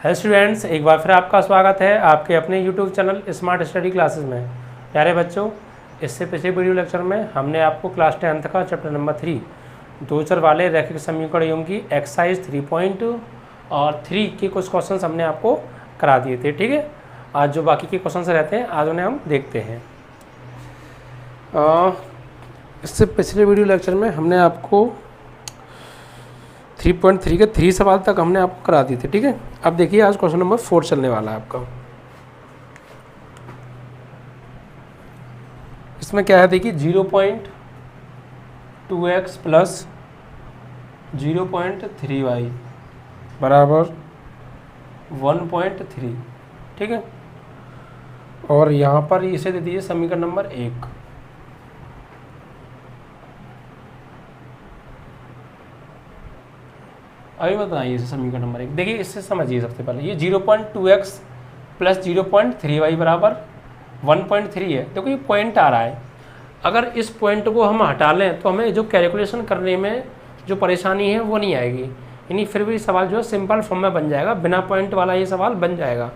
Hello students, एक बार फिर आपका स्वागत है आपके अपने YouTube channel smart study classes में। प्यारे बच्चों, इससे पिछले वीडियो लेक्चर में हमने आपको क्लास 10th का चैप्टर नंबर 3 दो चर वाले रैखिक समीकरणों की एक्सरसाइज 3.3 के कुछ क्वेश्चंस हमने आपको करा दिए थे। ठीक है, आज जो बाकी के क्वेश्चंस रहते हैं आज उन्हें हम देखते हैं। इससे पिछले वीडियो लेक्चर में हमने आपको 3.3 के 3 सवाल तक हमने आपको करा दिए थे। ठीक है, अब देखिए आज क्वेश्चन नंबर 4 चलने वाला है आपका। इसमें क्या है, देखिए 0.2x प्लस 0.3y बराबर 1.3। ठीक है, और यहाँ पर इसे दे दीजिए समीकरण नंबर 1। अभी बताइए इसे समीकरण नंबर 1। देखिए इससे समझिए सबसे पहले ये 0.2x प्लस 0.3y बराबर 1.3 है। देखो ये पॉइंट आ रहा है, अगर इस पॉइंट को हम हटा लें तो हमें जो कैलकुलेशन करने में जो परेशानी है वो नहीं आएगी, यानी फिर भी सवाल जो है सिंपल फॉर्म में बन जाएगा, बिना पॉइंट वाला ये सवाल बन जाएगा।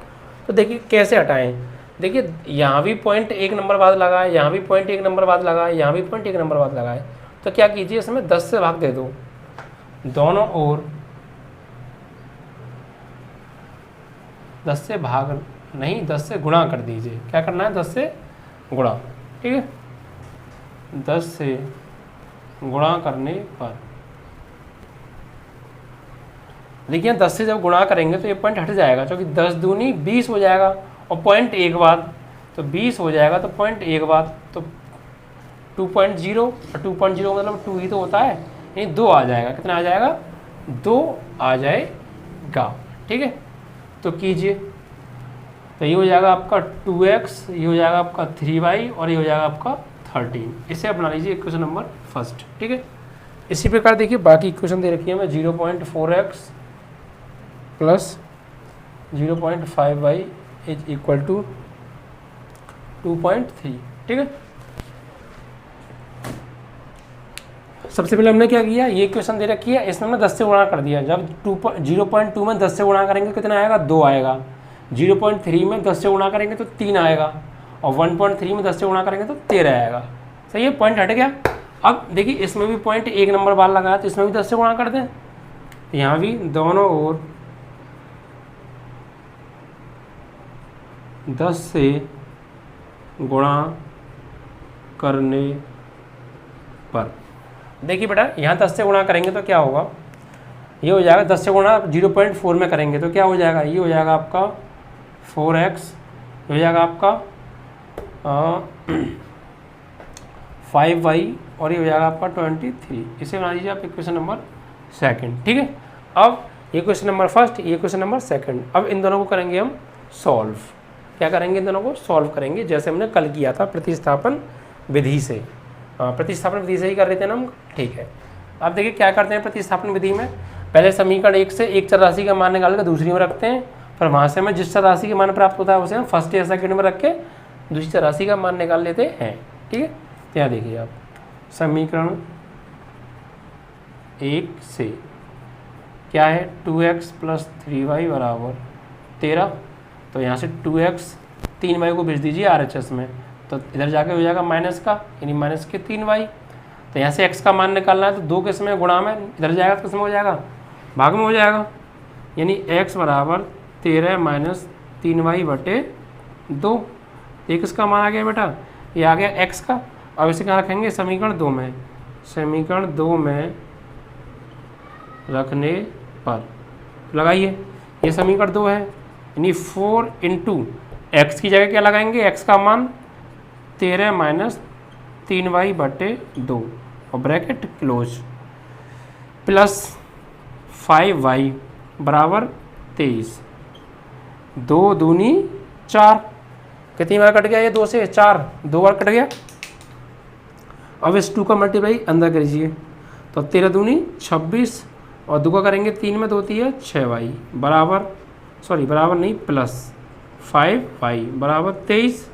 तो देखिए कैसे हटाएं। देखिए यहाँ भी पॉइंट 1 नंबर बाद लगा है, यहाँ भी पॉइंट 1 नंबर बाद लगा है, यहाँ भी पॉइंट 1 नंबर बाद लगा है। तो क्या कीजिए, इसमें 10 से भाग दे दो, दोनों ओर 10 से भाग नहीं 10 से गुणा कर दीजिए। क्या करना है, 10 से गुणा। ठीक है, 10 से गुणा करने पर देखिए 10 से जब गुणा करेंगे तो ये पॉइंट हट जाएगा, क्योंकि 10 दूनी 20 हो जाएगा और पॉइंट 1 बाद तो 20 हो जाएगा, तो पॉइंट 1 बाद तो 2.0 और 2.0 मतलब 2 ही तो होता है, यानी 2 आ जाएगा। कितना आ जाएगा, 2 आ जाएगा। ठीक है, तो कीजिए, तो ये हो जाएगा आपका 2x, ये हो जाएगा आपका 3y और ये हो जाएगा आपका 13। इसे अपना लीजिए इक्वेशन नंबर फर्स्ट। ठीक है, इसी प्रकार देखिए बाकी इक्वेशन दे रखी है हमें 0.4x plus 0.5y is equal to 2.3। ठीक है, सबसे पहले हमने क्या किया, ये इक्वेशन दे रखी है, इसमें हमने 10 से गुणा कर दिया। जब 0.2 में 10 से गुणा करेंगे कितना आएगा, 2 आएगा। 0.3 में 10 से गुणा करेंगे तो 3 आएगा, और 1.3 में 10 से गुणा करेंगे तो 13 आएगा। सही है, पॉइंट हट गया। अब देखिए इसमें भी पॉइंट 1 नंबर बाद लगाया, तो इसमें भी 10 से गुणा कर दें। यहाँ भी दोनों ओर 10 से गुणा करने पर देखिए बेटा, यहाँ 10 से गुणा करेंगे तो क्या होगा, ये हो जाएगा 10 से गुणा 0.4 में करेंगे तो क्या हो जाएगा, ये हो जाएगा आपका 4x, हो जाएगा आपका 5y और ये हो जाएगा आपका 23। इसे बना दीजिए आप इक्वेशन नंबर 2। ठीक है, अब ये क्वेश्चन नंबर फर्स्ट, ये क्वेश्चन नंबर 2। अब इन दोनों को करेंगे हम सॉल्व। क्या करेंगे, इन दोनों को सॉल्व करेंगे, जैसे हमने कल किया था प्रतिस्थापन विधि से। प्रतिस्थापन विधि से ही कर रहे थे ना हम। ठीक है, अब देखिए क्या करते हैं प्रतिस्थापन विधि में, पहले समीकरण 1 से एक चर राशि का मान निकाल कर दूसरी में रखते हैं, फिर वहाँ से हमें जिस चर राशि का मान प्राप्त होता है उसे हम फर्स्ट या सेकंड में रख के दूसरी चर राशि का मान निकाल लेते हैं। ठीक है, तो यहाँ देखिए आप समीकरण 1 से क्या है, 2x प्लस 3y बराबर 13। तो यहाँ से 2x 3y को भेज दीजिए RHS में, तो इधर जाके हो जाएगा माइनस का, यानी माइनस के 3y। तो यहाँ से x का मान निकालना है, तो 2 किस में गुणा में, इधर जाएगा तो किस में हो जाएगा, भाग में हो जाएगा, यानी x बराबर 13 माइनस 3y बटे 2। एक इसका मान आ गया बेटा, ये आ गया x का। अब इसे कहाँ रखेंगे, समीकरण 2 में। समीकरण 2 में रखने पर लगाइए, ये समीकरण 2 है, यानी 4 इंटू एक्स की जगह क्या लगाएंगे, x का मान 13 माइनस 3y बटे 2 और ब्रैकेट क्लोज, प्लस 5y बराबर 23। 2 दूनी 4, कितनी बार कट गया, ये 2 से 4, 2 बार कट गया। अब इस 2 का मल्टीप्लाई अंदर करिए, तो 13 दूनी 26 और 2 का करेंगे 3 में 2 है 6y बराबर, सॉरी बराबर नहीं प्लस 5y बराबर 23।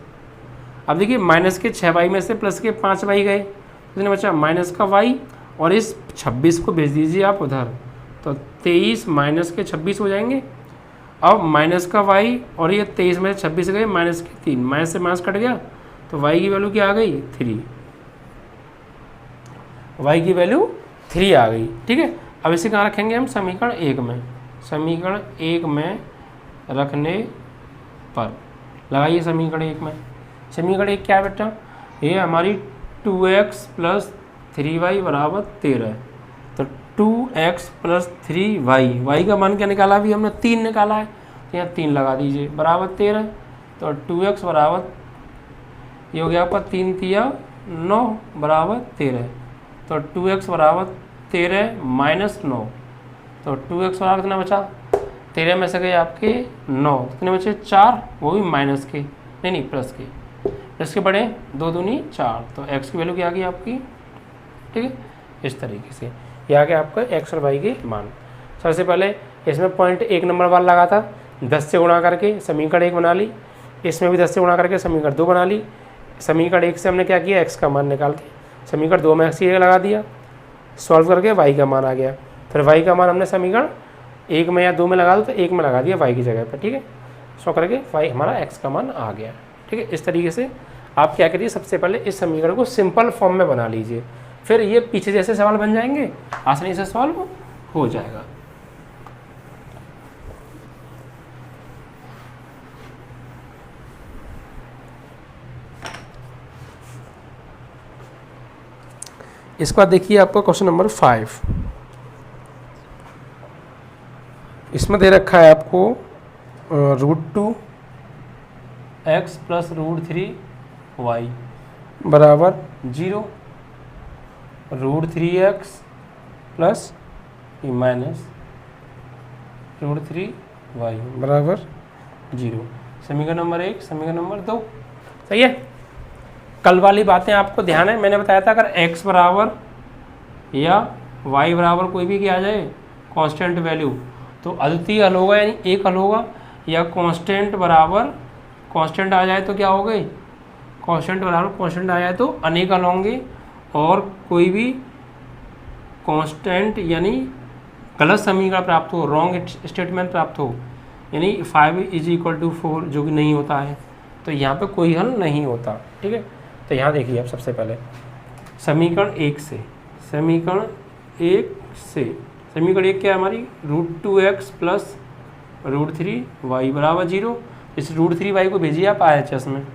अब देखिए माइनस के 6y में से प्लस के 5y गए, कितने बचा, माइनस का y, और इस 26 को भेज दीजिए आप उधर, तो 23 माइनस के 26 हो जाएंगे। अब माइनस का y और ये 23 में 26 गए माइनस के 3, माइनस से माइनस कट गया तो y की वैल्यू क्या आ गई 3, y की वैल्यू 3 आ गई। ठीक है, अब इसे कहाँ रखेंगे हम समीकरण 1 में, समीकरण 1 में रखने पर लगाइए समीकरण 1 में। समीकरण 1 क्या है बेटा, ये हमारी 2x + 3y = 13, तो 2x + 3y, y का मान क्या निकाला अभी हमने 3 निकाला है, तो यहाँ 3 लगा दीजिए बराबर 13, तो 2x बराबर ये हो गया आपका 3 तिया 9 बराबर 13, तो 2x बराबर 13 - 9, तो 2x बराबर कितना बचा, 13 में से गए आपके 9, कितने बचे 4, वो भी माइनस के नहीं प्लस के, प्लस के बड़े 2 दूनी 4, तो x की वैल्यू क्या आ गई आपकी। ठीक है, इस तरीके से ये आ गया आपका x और y के मान। सबसे पहले इसमें पॉइंट 1 नंबर वाला लगा था, 10 से गुणा करके समीकरण 1 बना ली, इसमें भी 10 से गुणा करके समीकरण 2 बना ली। समीकरण 1 से हमने क्या किया, x का मान निकाल के समीकरण 2 में x ही लगा दिया, सॉल्व करके y का मान आ गया, फिर y का मान हमने समीकरण 1 में या 2 में लगा दो तो 1 में लगा दिया y की जगह पर। ठीक है, सॉल्व करके y हमारा x का मान आ गया। ठीक है, इस तरीके से आप क्या करिए, सबसे पहले इस समीकरण को सिंपल फॉर्म में बना लीजिए, फिर ये पीछे जैसे सवाल बन जाएंगे आसानी से सॉल्व हो जाएगा। इसके बाद देखिए आपका क्वेश्चन नंबर 5, इसमें दे रखा है आपको √2x + √3y बराबर 0, √3x प्लस माइनस √3y बराबर 0। समीकरण नंबर 1, समीकरण नंबर 2, सही है। कल वाली बातें आपको ध्यान है, मैंने बताया था अगर x बराबर या y बराबर कोई भी क्या आ जाए कांस्टेंट वैल्यू तो अद्वितीय हल होगा, यानी एक हल होगा, या कांस्टेंट बराबर कांस्टेंट आ जाए तो क्या हो गए, कांस्टेंट बराबर कांस्टेंट आ जाए तो अनेक हल होंगे, और कोई भी कांस्टेंट यानी गलत समीकरण प्राप्त हो, रॉन्ग स्टेटमेंट प्राप्त हो, यानी 5 = 4 जो कि नहीं होता है, तो यहाँ पे कोई हल नहीं होता। ठीक है, तो यहाँ देखिए आप सबसे पहले समीकरण 1 से, समीकरण 1 से समीकरण 1 क्या है हमारी, √2x + √3y बराबर 0। इस √3y को भेजिए आप RHS में,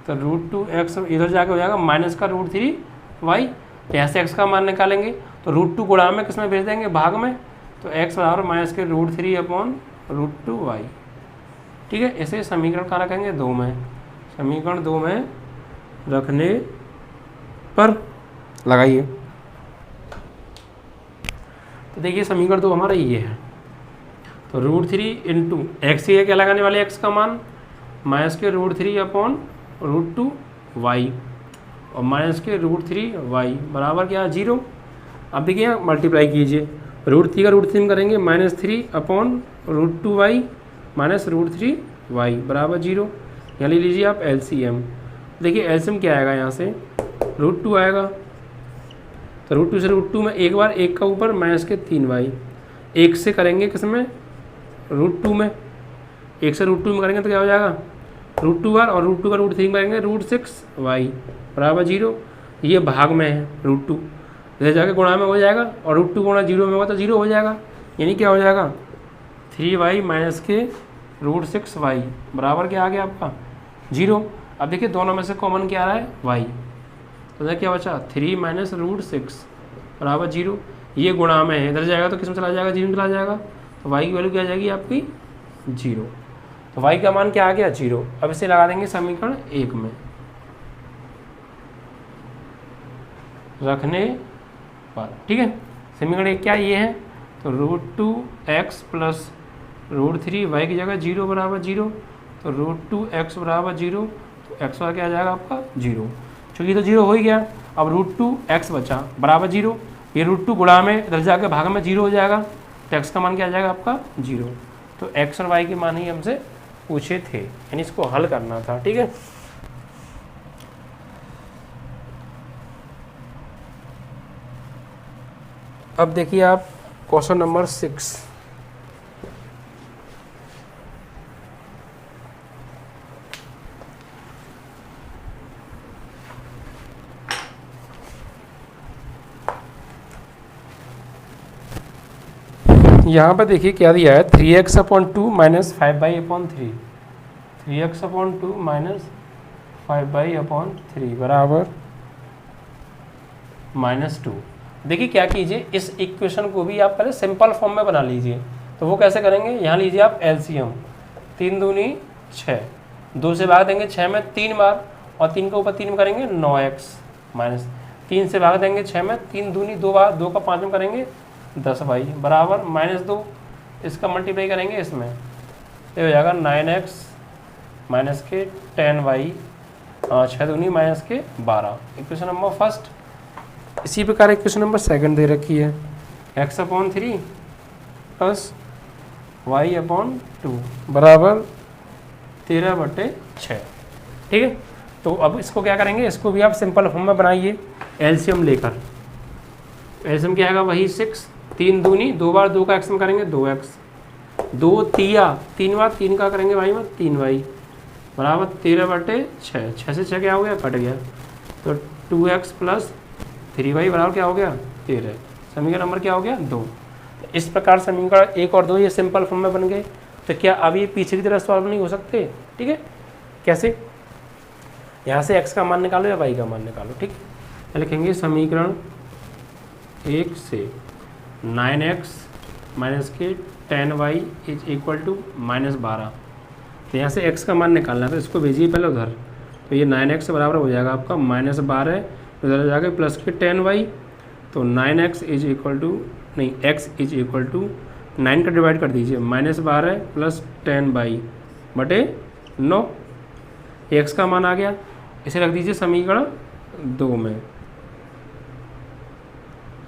तो √2x इधर जाके हो जाएगा माइनस का √3y, तो यहाँ से x का मान निकालेंगे तो √2 गुणा में किस में भेज देंगे, भाग में, तो x बराबर माइनस के √3/√2y। ठीक है, इसे समीकरण कहाँ रखेंगे, 2 में, समीकरण 2 में रखने पर लगाइए। तो देखिए समीकरण 2 हमारा ये है, तो √3 × x ये क्या लगाने वाले x का मान, माइनस के √3/√2y और माइनस के √3y बराबर क्या 0। अब देखिए मल्टीप्लाई कीजिए, √3 का √3 में करेंगे -3/√2y माइनस √3y बराबर 0। यहाँ ले लीजिए आप LCM, देखिए LCM क्या आएगा, यहाँ से √2 आएगा, तो √2 से √2 में एक बार 1 का ऊपर माइनस के 3y, 1 से करेंगे किस में, √2 में, 1 से √2 में करेंगे तो क्या हो जाएगा √2 बार, और √2 का √3 करेंगे √6y बराबर 0। ये भाग में है √2, इधर जाके गुणा में हो जाएगा, और √2 गुणा 0 में होगा तो 0 हो जाएगा, यानी क्या हो जाएगा 3y माइनस के √6y बराबर क्या आ गया आपका 0। अब देखिए दोनों में से कॉमन क्या आ रहा है y, तो इधर क्या बचा 3 - √6 बराबर 0। ये गुणा में है, इधर जाएगा तो किस में चला जाएगा, 0 में चला जाएगा, तो y की वैल्यू क्या आ जाएगी आपकी 0। तो y का मान क्या आ गया 0। अब इसे लगा देंगे समीकरण 1 में रखने पर। ठीक है, समीकरण 1 क्या ये है, तो √2x + √3y की जगह 0 बराबर 0, तो √2x बराबर 0, तो x वाला क्या आ जाएगा आपका 0, चूँकि तो 0 हो ही गया। अब √2x बचा बराबर 0, ये √2 गुणा में इधर जाकर भाग में 0 हो जाएगा, तो x का मान क्या आ जाएगा आपका 0। तो x और y के मान ही हमसे पूछे थे, यानी इसको हल करना था। ठीक है, अब देखिए आप क्वेश्चन नंबर 6, यहाँ पर देखिए क्या दिया है, 3x/2 minus 5y/3, 3x/2 minus 5y/3 बराबर -2। देखिए क्या कीजिए, इस इक्वेशन को भी आप पहले सिंपल फॉर्म में बना लीजिए। तो वो कैसे करेंगे, यहाँ लीजिए आप एलसीएम, 3 दूनी 6, 2 से भाग देंगे 6 में 3 बार, और 3 के ऊपर 3 करेंगे 9x माइनस 3 से भाग देंगे 6 में 3 दूनी 2 बार, 2 का 5 में करेंगे 10y बराबर -2। इसका मल्टीप्लाई करेंगे इसमें, तो हो जाएगा 9x माइनस के 10y, 6 दूनी माइनस के 12। Equation number first. इसी प्रकार इक्वेशन नंबर सेकंड दे रखी है, x/3 प्लस y/2 बराबर 13/6। ठीक है, तो अब इसको क्या करेंगे, इसको भी आप सिंपल फॉर्म में बनाइए एलसीएम लेकर। एलसीएम क्या आएगा, वही 6, 3 दूनी 2 बार 2 का x में करेंगे 2x, 2 तिया 3 बार 3 का करेंगे y में 3y बराबर 13/6। 6 से 6 क्या हो गया, कट गया, तो 2x प्लस 3y बराबर क्या हो गया 13। समीकरण नंबर क्या हो गया 2। तो इस प्रकार समीकरण 1 और 2 ये सिंपल फॉर्म में बन गए। तो क्या अब ये पीछे की तरह सॉल्व नहीं हो सकते? ठीक है, कैसे, यहाँ से x का मान निकालो या y का मान निकालो। ठीक है, लिखेंगे समीकरण 1 से 9x माइनस के 10y इज इक्वल टू -12। तो यहाँ से x का मान निकालना है, तो इसको भेजिए पहले उधर। तो ये 9x बराबर हो जाएगा आपका -12, उधर जाके प्लस के 10y, तो 9x इज इक्वल टू नहीं x इज इक्वल टू 9 का डिवाइड कर दीजिए, -12 प्लस 10y बटे 9। x का मान आ गया, इसे रख दीजिए समीकरण 2 में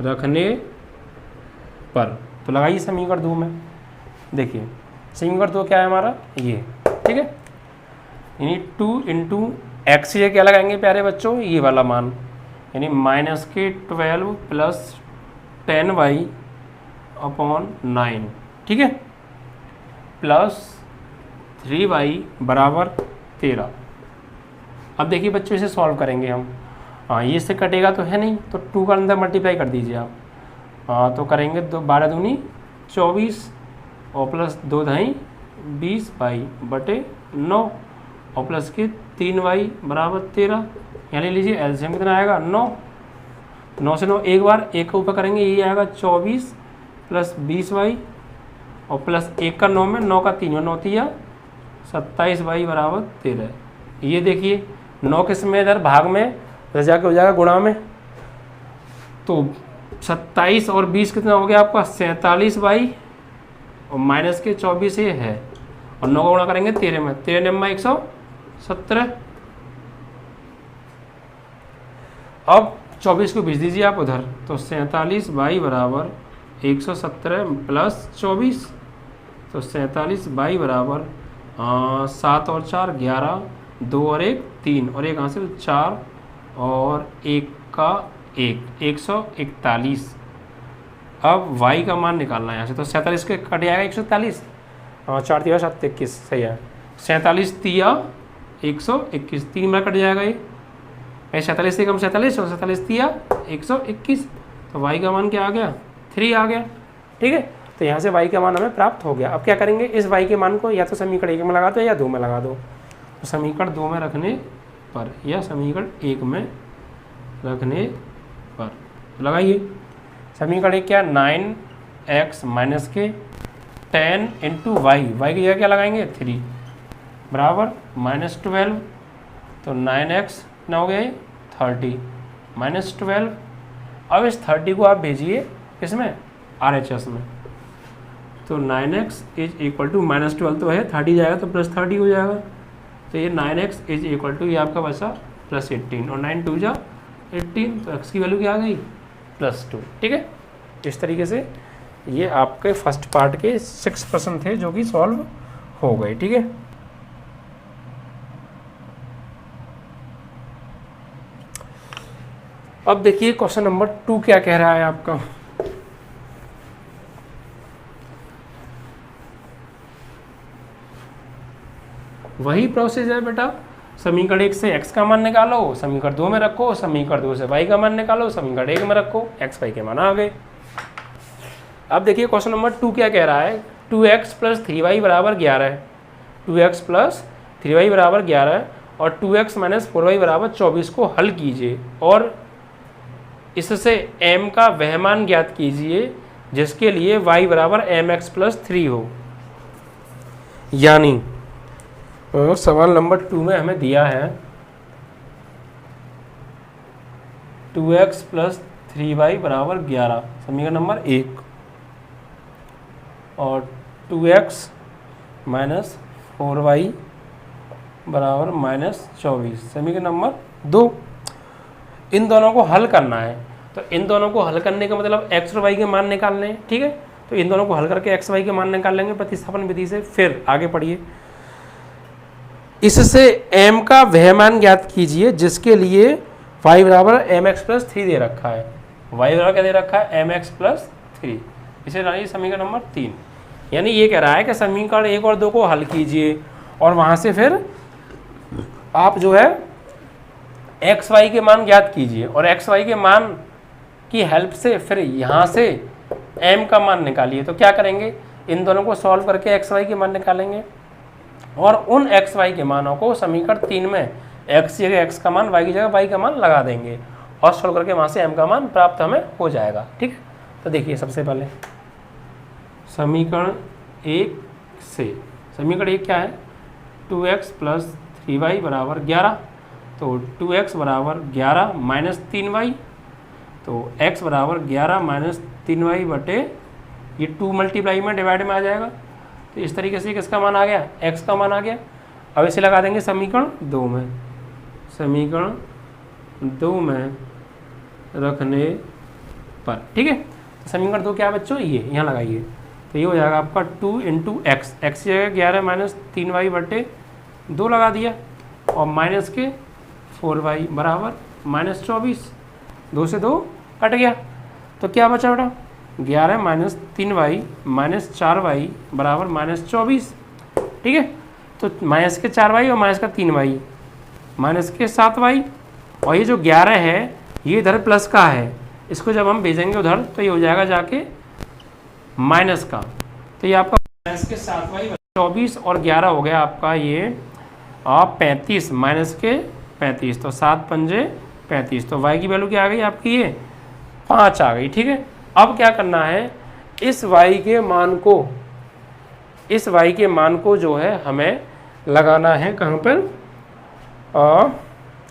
रखने पर। तो लगाइए समीकरण 2 में, देखिए समीकरण 2 क्या है हमारा ये। ठीक है, यानी 2 इंटू एक्स, ये क्या लगाएंगे प्यारे बच्चों, ये वाला मान, यानी -12 प्लस 10y/9। ठीक है, प्लस 3y बराबर 13। अब देखिए बच्चों इसे सॉल्व करेंगे हम। हाँ, ये इससे कटेगा तो है नहीं, तो 2 का अंदर मल्टीप्लाई कर दीजिए आप। हाँ, तो करेंगे 12 दूनी 24 और प्लस 2 ढाई 20y बटे 9 और प्लस के 3y बराबर 13। यहाँ ले लीजिए एलसीएम कितना आएगा 9। 9 से 9 एक बार, 1 के ऊपर करेंगे ये आएगा 24 प्लस 20y और प्लस 1 का 9 में, 9 का 3 9 तिया 27y बराबर 13। ये देखिए 9 किस में, इधर भाग में, इधर जाके हो जाएगा गुणा में, तो 27 और 20 कितना हो गया आपका 47y और माइनस के 24 ये है, और 9 का गुणा करेंगे 13 में, 13 में 117। अब 24 को भेज दीजिए आप उधर, तो 47y बराबर 117 प्लस 24, तो 47y बराबर 7 और 4 11, 2 और 1 3 और 1 हासिल 4 और 1 का 1 141। अब y का मान निकालना है यहाँ से, तो 47 के कट जाएगा 141, 4 तिया 7 21 सही है, 47 तिया 121, 3 बार कट जाएगा ये 47 से कम 47 और 47 तिया 121, तो y का मान क्या आ गया 3 आ गया। ठीक है, तो यहाँ से y का मान हमें प्राप्त हो गया। अब क्या करेंगे, इस y के मान को या तो समीकरण 1 में लगा दो या 2 में लगा दो। तो समीकरण 2 में रखने पर या समीकरण 1 में रखने पर लगाइए। समीकरण 1 क्या, 9x माइनस के 10 इंटू y की जगह क्या लगाएंगे 3 बराबर -12, तो 9x ना हो गया 30 -12। अब इस 30 को आप भेजिए इसमें RHS में, तो 9x इज इक्वल टू -12 तो है, 30 जाएगा तो प्लस 30 हो जाएगा, तो ये 9x इज इक्वल टू ये आपका बचा प्लस 18 और 9 2 जा 18, तो x की वैल्यू क्या आ गई +2। ठीक है, इस तरीके से ये आपके फर्स्ट पार्ट के 6 प्रश्न थे जो कि सॉल्व हो गए। ठीक है, अब देखिए क्वेश्चन नंबर 2 क्या कह रहा है आपका। वही प्रोसेस है बेटा, समीकरण 1 से x का मान निकालो, समीकरण 2 में रखो, समीकरण 2 से y का मान निकालो, समीकरण 1 में रखो, x y के मान आ गए। अब देखिए क्वेश्चन नंबर 2 क्या कह रहा है, 2x प्लस 3y बराबर 11 है, 2x प्लस 3y बराबर 11 और 2x माइनस 4y बराबर 24 को हल कीजिए और इससे m का वह मान ज्ञात कीजिए जिसके लिए y बराबर mx प्लस 3 हो। यानी सवाल नंबर 2 में हमें दिया है 2x प्लस 3y बराबर 11, समीकरण नंबर 1, और 2x माइनस 4y बराबर माइनस 24, समीकरण नंबर 2। इन दोनों को हल करना है, तो इन दोनों को हल करने का मतलब x और y के मान निकालने हैं, ठीक है। तो इन दोनों को हल करके x y के मान निकाल लेंगे प्रतिस्थापन विधि से। फिर आगे पढ़िए, इससे m का वह मान ज्ञात कीजिए जिसके लिए y बराबर mx प्लस 3 दे रखा है, y बराबर क्या दे रखा है mx प्लस 3, इसे डालिए समीकरण नंबर 3। यानी ये कह रहा है कि समीकरण 1 और 2 को हल कीजिए और वहाँ से फिर आप जो है एक्स वाई के मान ज्ञात कीजिए और एक्स वाई के मान की हेल्प से फिर यहाँ से एम का मान निकालिए। तो क्या करेंगे, इन दोनों को सॉल्व करके एक्स वाई के मान निकालेंगे और उन एक्स वाई के मानों को समीकरण 3 में एक्स की जगह एक्स का मान, वाई की जगह वाई का मान लगा देंगे और सॉल्व करके वहाँ से एम का मान प्राप्त हमें हो जाएगा, ठीक है। तो देखिए सबसे पहले समीकरण 1 से, समीकरण 1 क्या है, 2x प्लस 3y बराबर 11, तो 2x बराबर 11 माइनस 3y, तो x बराबर 11 माइनस 3y बटे ये 2 मल्टीप्लाई में डिवाइड में आ जाएगा। तो इस तरीके से किसका मान आ गया, x का मान आ गया। अब इसे लगा देंगे समीकरण 2 में, समीकरण 2 में रखने पर, ठीक है। तो समीकरण 2 क्या है बच्चों, ये यहाँ लगाइए, तो ये हो जाएगा आपका 2 इंटू एक्स, एक्स की जगह 11 माइनस 3y बटे 2 लगा दिया और माइनस के 4y बराबर माइनस 24, 2 से 2 कट गया, तो क्या बचा बेटा 11 माइनस 3y माइनस 4y बराबर माइनस 24, ठीक है। तो माइनस के 4y और माइनस का 3y माइनस के 7y, और ये जो 11 है ये इधर प्लस का है, इसको जब हम भेजेंगे उधर तो ये हो जाएगा जाके माइनस का, तो ये आपका माइनस के 7y 24 और 11 हो गया आपका ये 35, माइनस के 35, तो 7 पंजे 35, तो y की वैल्यू क्या आ गई आपकी, ये 5 आ गई, ठीक है। अब क्या करना है, इस y के मान को, इस y के मान को जो है हमें लगाना है कहाँ पर,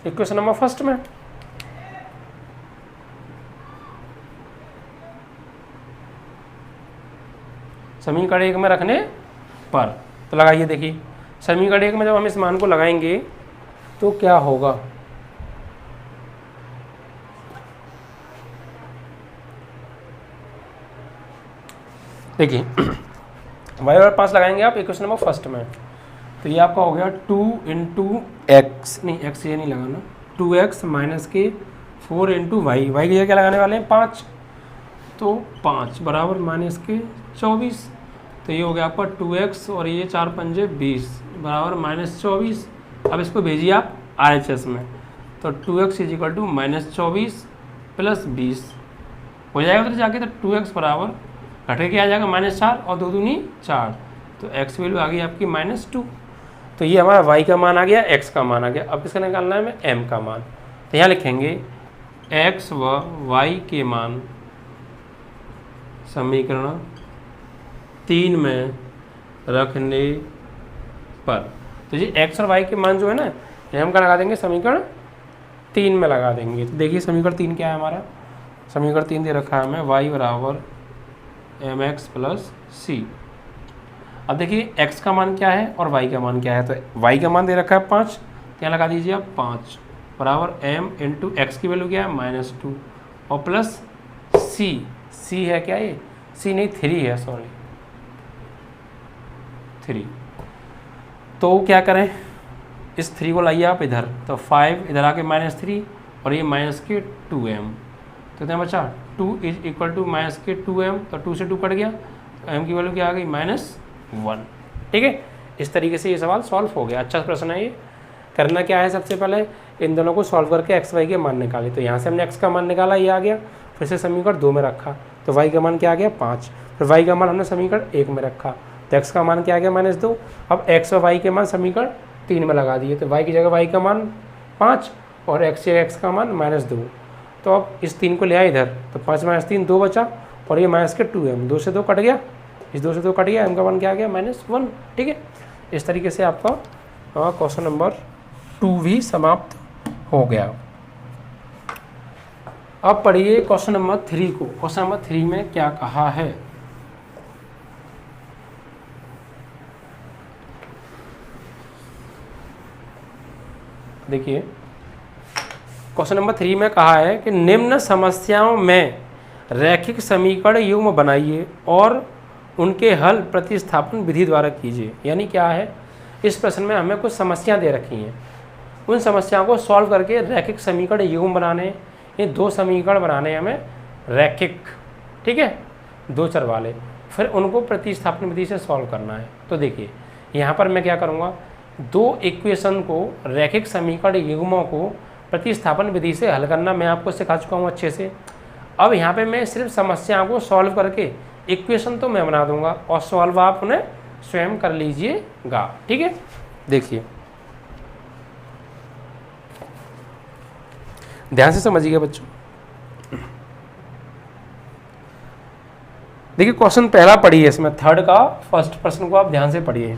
इक्वेशन नंबर फर्स्ट में। समीकरण 1 में रखने पर, तो लगाइए, देखिए समीकरण 1 में जब हम इस मान को लगाएंगे तो क्या होगा, देखिए y बराबर 5 लगाएंगे आप इक्वेशन नंबर फर्स्ट में, तो ये आपका हो गया 2 इंटू एक्स, नहीं एक्स ये नहीं लगाना, 2x माइनस के 4 इंटू वाई, वाई की जगह क्या लगाने वाले हैं 5, तो 5 बराबर माइनस के 24, तो ये हो गया आपका 2x और ये 4 पंजे 20 बराबर माइनस 24। अब इसको भेजिए आप RHS में, तो 2x is equal to minus 24 plus 20 हो जाएगा उधर जाके, तो 2x बराबर घट के आ जाएगा माइनस 4 और 2 दूनी 4, तो x वैल्यू आ गई आपकी माइनस 2। तो ये हमारा y का मान आ गया, x का मान आ गया। अब किसका निकालना है हमें, m का मान, तो यहाँ लिखेंगे x व y के मान समीकरण 3 में रखने पर, तो ये x और y के मान जो है ना ये हम क्या लगा देंगे, समीकरण 3 में लगा देंगे। तो देखिए समीकरण 3 क्या है हमारा, समीकरण 3 दे रखा है हमें y बराबर mx प्लस सी। अब देखिए x का मान क्या है और y का मान क्या है, तो y का मान दे रखा है 5, क्या लगा दीजिए आप 5 बराबर m इंटू एक्स की वैल्यू क्या है माइनस 2 और प्लस c है क्या, ये c नहीं 3 है, सॉरी 3। तो क्या करें, इस 3 को लाइए आप इधर, तो 5 इधर आके माइनस 3 और ये माइनस के 2m, तो इतना बचा 2 इज इक्वल टू माइनस के 2m, तो 2 से 2 कट गया, तो m की वैल्यू क्या आ गई -1, ठीक है। इस तरीके से ये सवाल सॉल्व हो गया। अच्छा प्रश्न है ये। करना क्या है, सबसे पहले इन दोनों को सॉल्व करके एक्स वाई के मान निकाले, तो यहाँ से हमने एक्स का मान निकाला, ये आ गया, फिर से समीकरण 2 में रखा, तो वाई का मान क्या आ गया 5, फिर y का मान हमने समीकरण 1 में रखा, तो x का मान क्या आ गया -2। अब x और y के मान समीकरण 3 में लगा दिए, तो y की जगह y का मान 5 और x से x का मान -2। तो अब इस 3 को ले आए इधर, तो 5 - 3 2 बचा, और ये माइनस के 2m, 2 से 2 कट गया, इस 2 से 2 कट गया, m का मान क्या आ गया -1। ठीक है, इस तरीके से आपका क्वेश्चन नंबर 2 भी समाप्त हो गया। अब पढ़िए क्वेश्चन नंबर 3 को। क्वेश्चन नंबर 3 में क्या कहा है, देखिए क्वेश्चन नंबर 3 में कहा है कि निम्न समस्याओं में रैखिक समीकरण युग्म बनाइए और उनके हल प्रतिस्थापन विधि द्वारा कीजिए। यानी क्या है, इस प्रश्न में हमें कुछ समस्याएं दे रखी हैं, उन समस्याओं को सॉल्व करके रैखिक समीकरण युग्म बनाने, ये 2 समीकरण बनाने हमें रैखिक, ठीक है, 2 चर वाले, फिर उनको प्रतिस्थापन विधि से सॉल्व करना है। तो देखिए यहाँ पर मैं क्या करूँगा, 2 इक्वेशन को, रैखिक समीकरण युग्मों को प्रतिस्थापन विधि से हल करना मैं आपको सिखा चुका हूँ अच्छे से। अब यहाँ पे मैं सिर्फ समस्याओं को सॉल्व करके इक्वेशन तो मैं बना दूंगा और सॉल्व आप उन्हें स्वयं कर लीजिएगा। ठीक है, देखिए ध्यान से समझिएगा बच्चों। देखिए क्वेश्चन पहला पढ़िए, इसमें थर्ड का फर्स्ट प्रश्न को आप ध्यान से पढ़िए।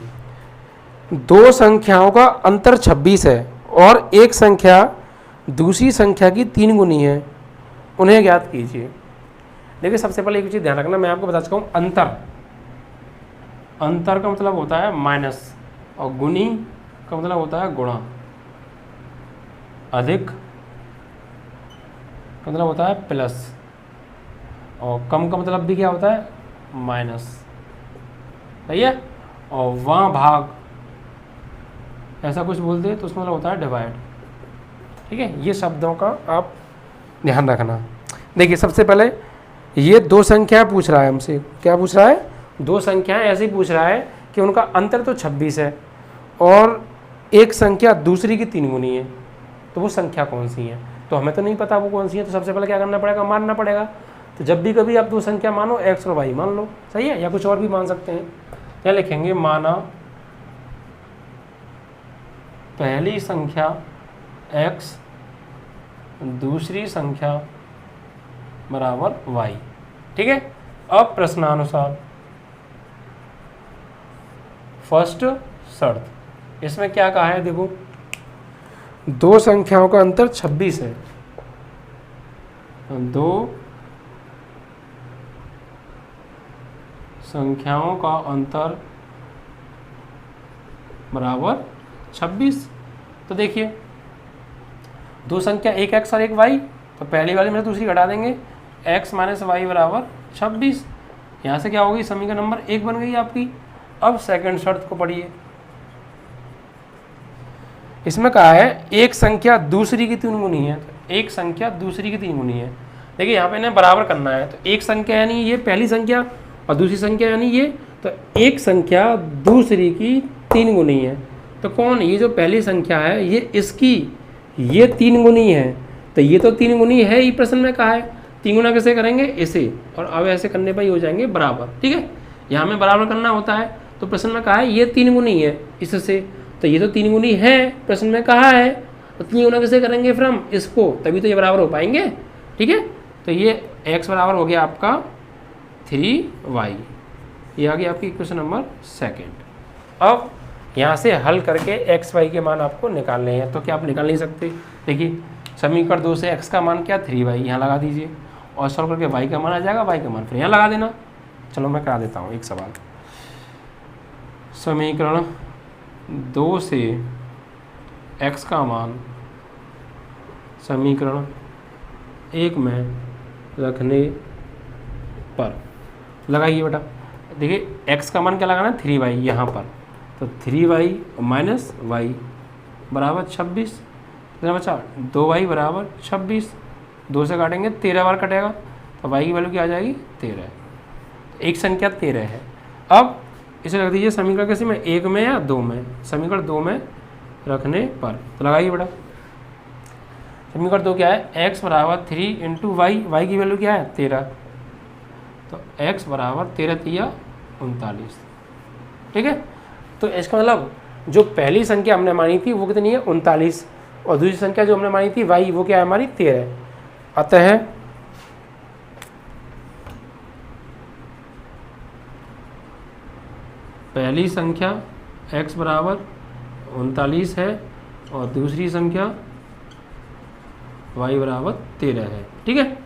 2 संख्याओं का अंतर 26 है और एक संख्या दूसरी संख्या की 3 गुनी है, उन्हें ज्ञात कीजिए। देखिए सबसे पहले एक चीज़ ध्यान रखना, मैं आपको बता चुका हूँ, अंतर का मतलब होता है माइनस, और गुनी का मतलब होता है गुणा, अधिक का मतलब होता है प्लस, और कम का मतलब भी क्या होता है, माइनस। सही है, और वहाँ भाग ऐसा कुछ बोलते हैं तो उसमें मतलब होता है डिवाइड। ठीक है, ये शब्दों का आप ध्यान रखना। देखिए सबसे पहले ये 2 संख्याएं पूछ रहा है हमसे, क्या पूछ रहा है, 2 संख्याएं ऐसे ही पूछ रहा है कि उनका अंतर तो 26 है और एक संख्या दूसरी की 3 गुनी है, तो वो संख्या कौन सी है, तो हमें तो नहीं पता वो कौन सी है। तो सबसे पहले क्या करना पड़ेगा, मानना पड़ेगा। तो जब भी कभी आप 2 संख्या मानो, x और y मान लो, सही है, या कुछ और भी मान सकते हैं। क्या लिखेंगे, माना पहली संख्या x, दूसरी संख्या बराबर y। ठीक है, अब प्रश्नानुसार फर्स्ट शर्त, इसमें क्या कहा है, देखो 2 संख्याओं का अंतर 26 है, 2 संख्याओं का अंतर बराबर 26। तो देखिए 2 संख्या, एक x और एक y, तो पहली वाली में दूसरी घटा देंगे, x - y बराबर 26। यहाँ से क्या होगी, समीकरण नंबर 1 बन गई आपकी। अब सेकंड शर्त को पढ़िए, इसमें कहा है एक संख्या दूसरी की 3 गुनी है, तो एक संख्या दूसरी की 3 गुनी है। देखिए यहाँ पे इन्हें बराबर करना है, तो एक संख्या यानी ये पहली संख्या और दूसरी संख्या यानी ये, तो एक संख्या दूसरी की 3 गुनी है। तो कौन, ये जो पहली संख्या है ये इसकी, ये 3 गुनी है, तो ये तो 3 गुनी है ही, प्रश्न में कहा है 3 गुना कैसे करेंगे, इसे, और अब ऐसे करने पर ही हो जाएंगे बराबर। ठीक है, यहाँ में बराबर करना होता है, तो प्रश्न में कहा है ये 3 गुनी है इससे, तो ये तो 3 गुनी है, प्रश्न में कहा है, तो 3 गुना कैसे करेंगे फ्रॉम इसको, तभी तो ये बराबर हो पाएंगे। ठीक है, तो ये x बराबर हो गया आपका 3y, ये आ गया आपकी इक्वेशन नंबर 2। अब यहाँ से हल करके x y के मान आपको निकालने हैं, तो क्या आप निकाल नहीं सकते। देखिए समीकरण 2 से x का मान क्या, 3y, यहाँ लगा दीजिए, और सॉल्व करके y का मान आ जाएगा, y का मान फिर यहाँ लगा देना। चलो मैं करा देता हूँ एक सवाल। समीकरण 2 से x का मान समीकरण 1 में रखने पर, लगाइए बेटा। देखिए x का मान क्या लगाना है, 3y यहाँ पर, तो 3y माइनस y बराबर 26, कितना बचा, 2y बराबर 26, 2 से काटेंगे 13 बार कटेगा, तो y की वैल्यू क्या आ जाएगी, 13। एक संख्या 13 है। अब इसे रख दीजिए समीकरण कैसे में, 1 में या 2 में, समीकरण 2 में रखने पर, तो लगाइए बेटा। समीकरण 2 क्या है, x बराबर 3 × y, y की वैल्यू क्या है 13, तो x बराबर 13 तिया 39। ठीक है, तो इसका मतलब जो पहली संख्या हमने मानी थी वो कितनी है 39, और दूसरी संख्या जो हमने मानी थी y वो क्या है हमारी 13। अतः पहली संख्या x बराबर 39 है और दूसरी संख्या y बराबर 13 है। ठीक है,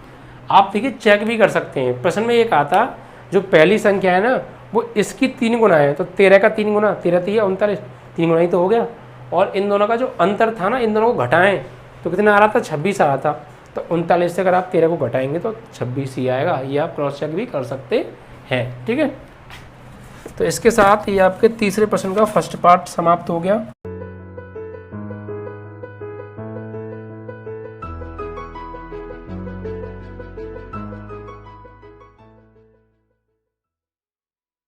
आप देखिए चेक भी कर सकते हैं, प्रश्न में ये कहा था जो पहली संख्या है ना वो इसकी 3 गुना है, तो 13 का 3 गुना 13 तिया 39, 3 गुना ही तो हो गया। और इन दोनों का जो अंतर था ना, इन दोनों को घटाएं तो कितना आ रहा था 26 आ रहा था, तो 39 से अगर आप 13 को घटाएंगे तो 26 ही आएगा। ये आप क्रॉस चेक भी कर सकते हैं। ठीक है, तो इसके साथ ये आपके तीसरे प्रश्न का फर्स्ट पार्ट समाप्त हो गया।